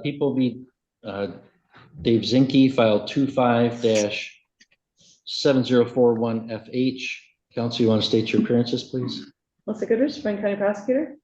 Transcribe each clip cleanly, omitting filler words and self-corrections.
People be Dave Zinky, file 25-7041FH. Counsel, you want to state your appearances, please? Melissa Goodrich, Franklin County Prosecutor.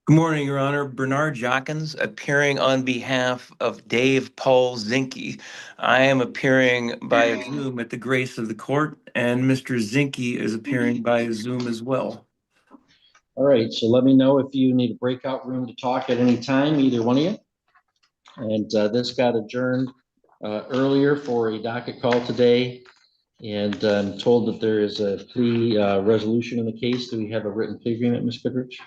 Good morning, Your Honor. Bernard Jockins, appearing on behalf of Dave Paul Zinky. I am appearing by Zoom at the grace of the court, and Mr. Zinky is appearing by Zoom as well. All right, so let me know if you need a breakout room to talk at any time, either one of you. And this got adjourned earlier for a docket call today. And I'm told that there is a plea resolution in the case. Do we have a written plea agreement, Ms. Goodrich?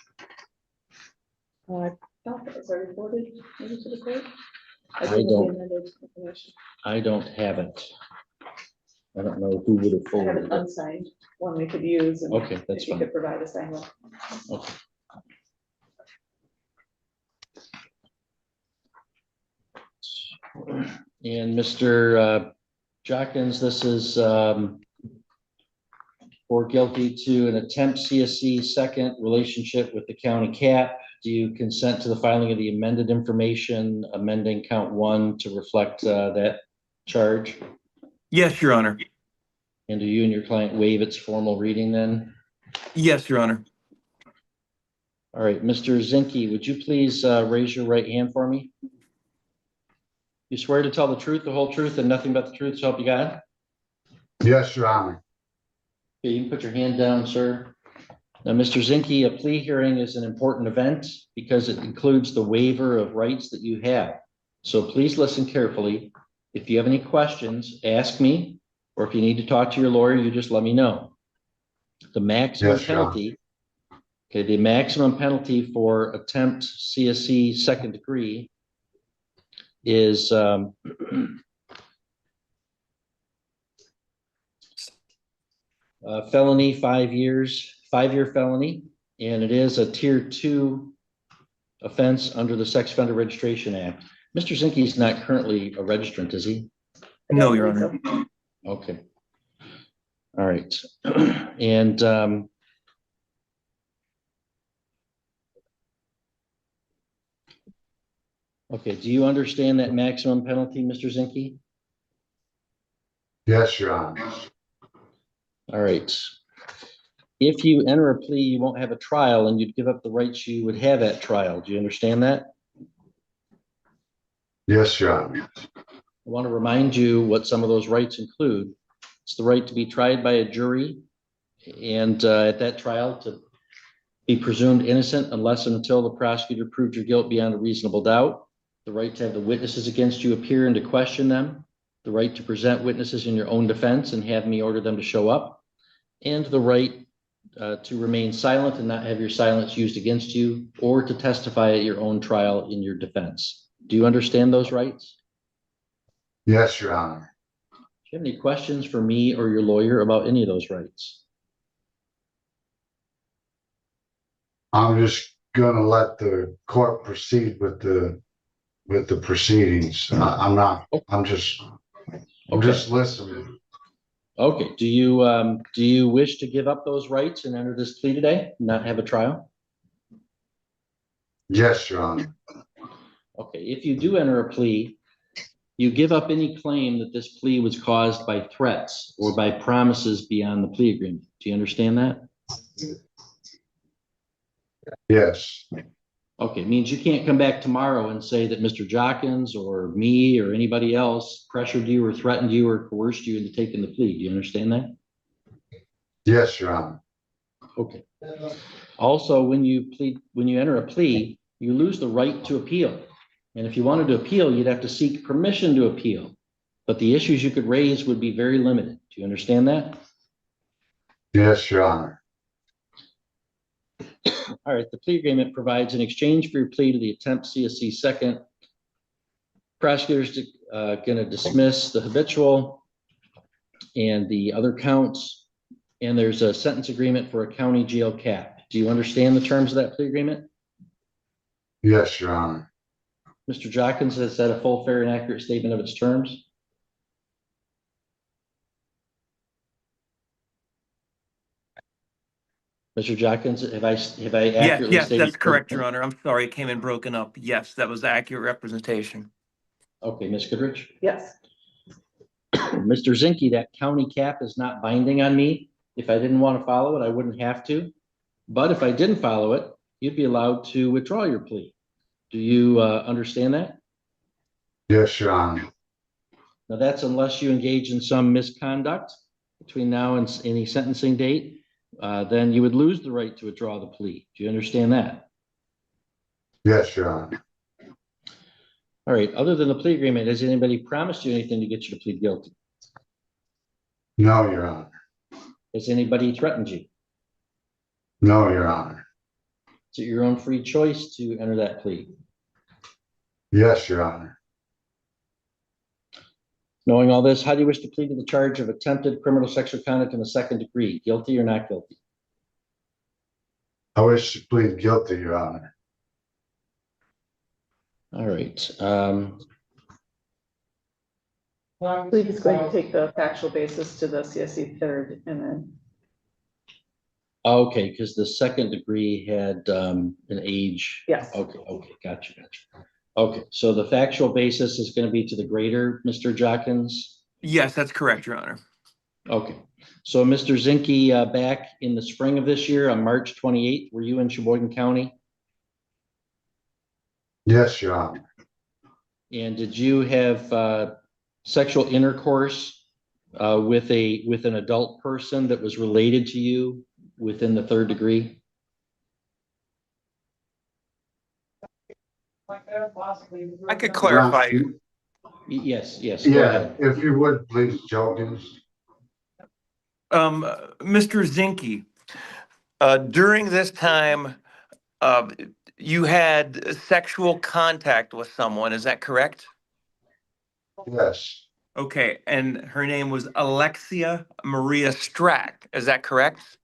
I thought that was already forwarded maybe to the court. I don't have it. I don't know who would have I have forwarded an it. unsigned one we could use. And Okay, that's if you fine. could provide a signed one. Okay. And Mr. Jockins, this is for guilty to an attempt CSC second relationship with the county cap. Do you consent to the filing of the amended information, amending count 1 to reflect that charge? Yes, Your Honor. And do you and your client waive its formal reading then? Yes, Your Honor. All right, Mr. Zinky, would you please raise your right hand for me? You swear to tell the truth, the whole truth, and nothing but the truth, so help you God? Yes, Your Honor. Okay, you can put your hand down, sir. Now, Mr. Zinky, a plea hearing is an important event because it includes the waiver of rights that you have. So please listen carefully. If you have any questions, ask me, or if you need to talk to your lawyer, you just let me know. The maximum penalty, okay, the maximum penalty for attempt CSC second degree is felony, 5 years, 5-year felony, and it is a tier 2 offense under the Sex Offender Registration Act. Mr. Zinky is not currently a registrant, is he? No, Your Honor. Okay. All right. And okay, do you understand that maximum penalty, Mr. Zinky? Yes, Your Honor. All right. If you enter a plea, you won't have a trial and you'd give up the rights you would have at trial. Do you understand that? Yes, Your Honor. I want to remind you what some of those rights include. It's the right to be tried by a jury and at that trial to be presumed innocent unless and until the prosecutor proved your guilt beyond a reasonable doubt. The right to have the witnesses against you appear and to question them. The right to present witnesses in your own defense and have me order them to show up. And the right to remain silent and not have your silence used against you, or to testify at your own trial in your defense. Do you understand those rights? Yes, Your Honor. Do you have any questions for me or your lawyer about any of those rights? I'm just gonna let the court proceed with the proceedings. I'm just listening. Okay, do you wish to give up those rights and enter this plea today, not have a trial? Yes, Your Honor. Okay, if you do enter a plea, you give up any claim that this plea was caused by threats or by promises beyond the plea agreement. Do you understand that? Yes. Okay, it means you can't come back tomorrow and say that Mr. Jockins or me or anybody else pressured you or threatened you or coerced you into taking the plea. Do you understand that? Yes, Your Honor. Okay. Also, when you enter a plea, you lose the right to appeal. And if you wanted to appeal, you'd have to seek permission to appeal. But the issues you could raise would be very limited. Do you understand that? Yes, Your Honor. All right, the plea agreement provides in exchange for your plea to the attempt CSC second, prosecutors going to dismiss the habitual and the other counts, and there's a sentence agreement for a county jail cap. Do you understand the terms of that plea agreement? Yes, Your Honor. Mr. Jockins, has that a full, fair, and accurate statement of its terms? Mr. Jockins, have I Yes, accurately yes, stated? that's correct, Your Honor. I'm sorry, it came in broken up. Yes, that was accurate representation. Okay, Ms. Goodrich? Yes. Mr. Zinky, that county cap is not binding on me. If I didn't want to follow it, I wouldn't have to. But if I didn't follow it, you'd be allowed to withdraw your plea. Do you understand that? Yes, Your Honor. Now, that's unless you engage in some misconduct between now and any sentencing date, then you would lose the right to withdraw the plea. Do you understand that? Yes, Your Honor. All right, other than the plea agreement, has anybody promised you anything to get you to plead guilty? No, Your Honor. Has anybody threatened you? No, Your Honor. Is it your own free choice to enter that plea? Yes, Your Honor. Knowing all this, how do you wish to plead to the charge of attempted criminal sexual conduct in the second degree? Guilty or not guilty? I wish to plead guilty, Your Honor. All right. I believe he's going to take the factual basis to the CSE third and then, Okay, because the second degree had an age. yes. Okay, gotcha. Okay, so the factual basis is going to be to the greater, Mr. Jockins? Yes, that's correct, Your Honor. Okay, so Mr. Zinky, back in the spring of this year, on March 28th, were you in Sheboygan County? Yes, Your Honor. And did you have sexual intercourse with an adult person that was related to you within the third degree? I could clarify. Yes, go Yeah, ahead. if you would, please, Jokins. Mr. Zinky, during this time, you had sexual contact with someone, is that correct? Yes, Okay, and her name was Alexia Maria Strack, is that correct?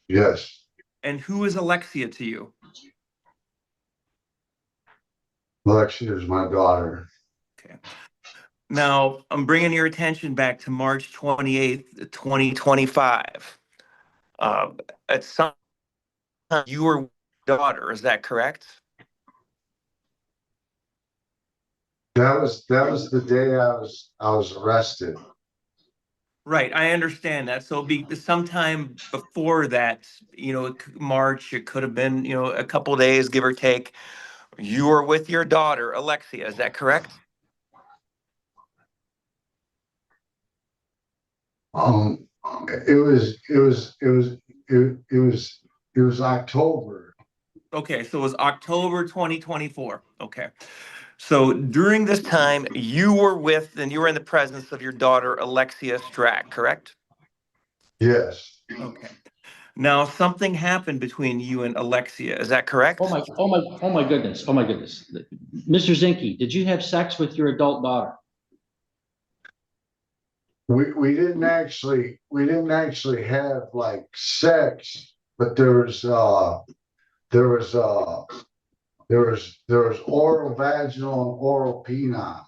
yes. And who is Alexia to you? Lexi is my daughter. Okay. Now, I'm bringing your attention back to March 28th, 2025. At some time, you were with your daughter, is that correct? That was the day I was arrested. Right, I understand that. So sometime before that, March, it could have been, a couple days, give or take. You were with your daughter, Alexia, is that correct? It was October. Okay, so it was October 2024. Okay. So during this time, you were in the presence of your daughter, Alexia Strack, correct? Yes, Okay. Now, something happened between you and Alexia, is that correct? Oh my goodness. Mr. Zinky, did you have sex with your adult daughter? we didn't actually have like sex, but there was oral vaginal and oral penile.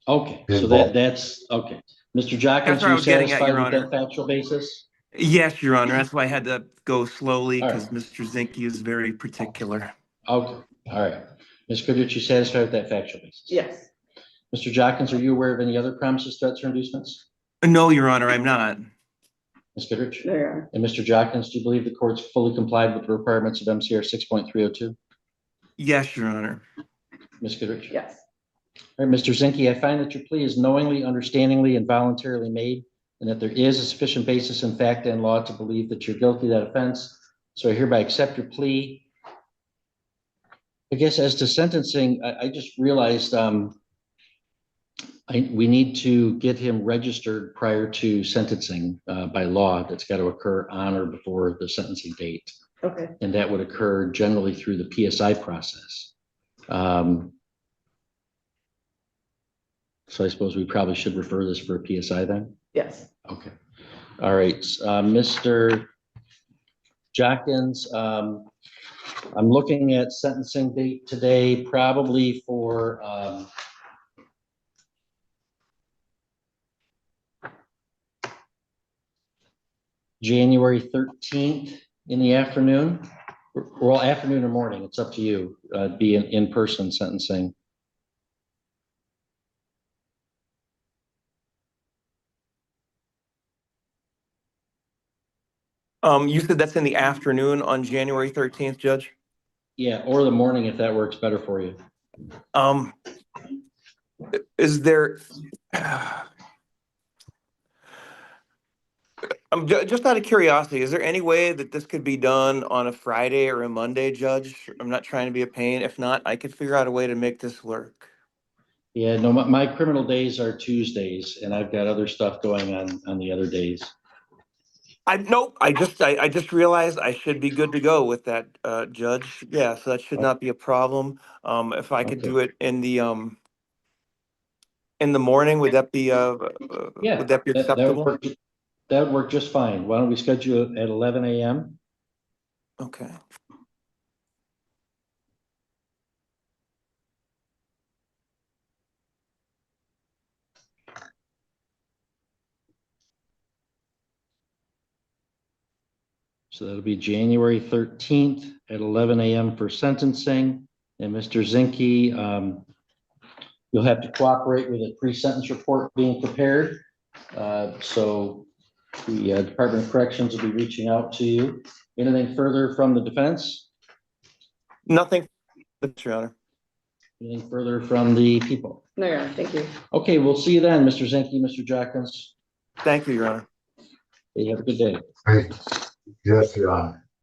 Okay, so involved. that's okay. Mr. That's Jockins, what I you was getting at, satisfied Your with Honor. that factual basis? Yes, Your Honor. That's why I had to go slowly All because right. Mr. Zinke is very particular. Okay, all right. Ms. Goodrich, you satisfied with that factual basis? Yes. Mr. Jockins, are you aware of any other promises, threats, or inducements? No, Your Honor, I'm not. Ms. Goodrich? There. And Mr. Jockins, do you believe the court's fully complied with the requirements of MCR 6.302? Yes, Your Honor. Ms. Goodrich? Yes. All right, Mr. Zinke, I find that your plea is knowingly, understandingly, and voluntarily made, and that there is a sufficient basis in fact and law to believe that you're guilty of that offense. So I hereby accept your plea. I guess as to sentencing, I just realized we need to get him registered prior to sentencing by law. That's got to occur on or before the sentencing date. Okay. And that would occur generally through the PSI process. So I suppose we probably should refer this for a PSI then? Yes. Okay. All right, Mr. Jockins, I'm looking at sentencing date today, probably for January 13th in the afternoon. Well, afternoon or morning, it's up to you. Be an in-person sentencing. You said that's in the afternoon on January 13th, Judge? Yeah, or the morning if that works better for you. Is there, just out of curiosity, is there any way that this could be done on a Friday or a Monday, Judge? I'm not trying to be a pain. If not, I could figure out a way to make this work. Yeah, no, my criminal days are Tuesdays and I've got other stuff going on the other days. Nope, I just realized I should be good to go with that, Judge. Yeah, so that should not be a problem. If I could Okay. do it in the morning, would that be, Yeah, would that be that would acceptable? work. That would work just fine. Why don't we schedule it at 11 a.m.? Okay. So that'll be January 13th at 11 a.m. for sentencing. And Mr. Zinky, you'll have to cooperate with a pre-sentence report being prepared. So the Department of Corrections will be reaching out to you. Anything further from the defense? Nothing, Your Honor. Anything further from the people? No, Your Honor, thank you. Okay, we'll see you then, Mr. Zinky, Mr. Jackins. Thank you, Your Honor. You have a good day. Hey, yes, Your Honor.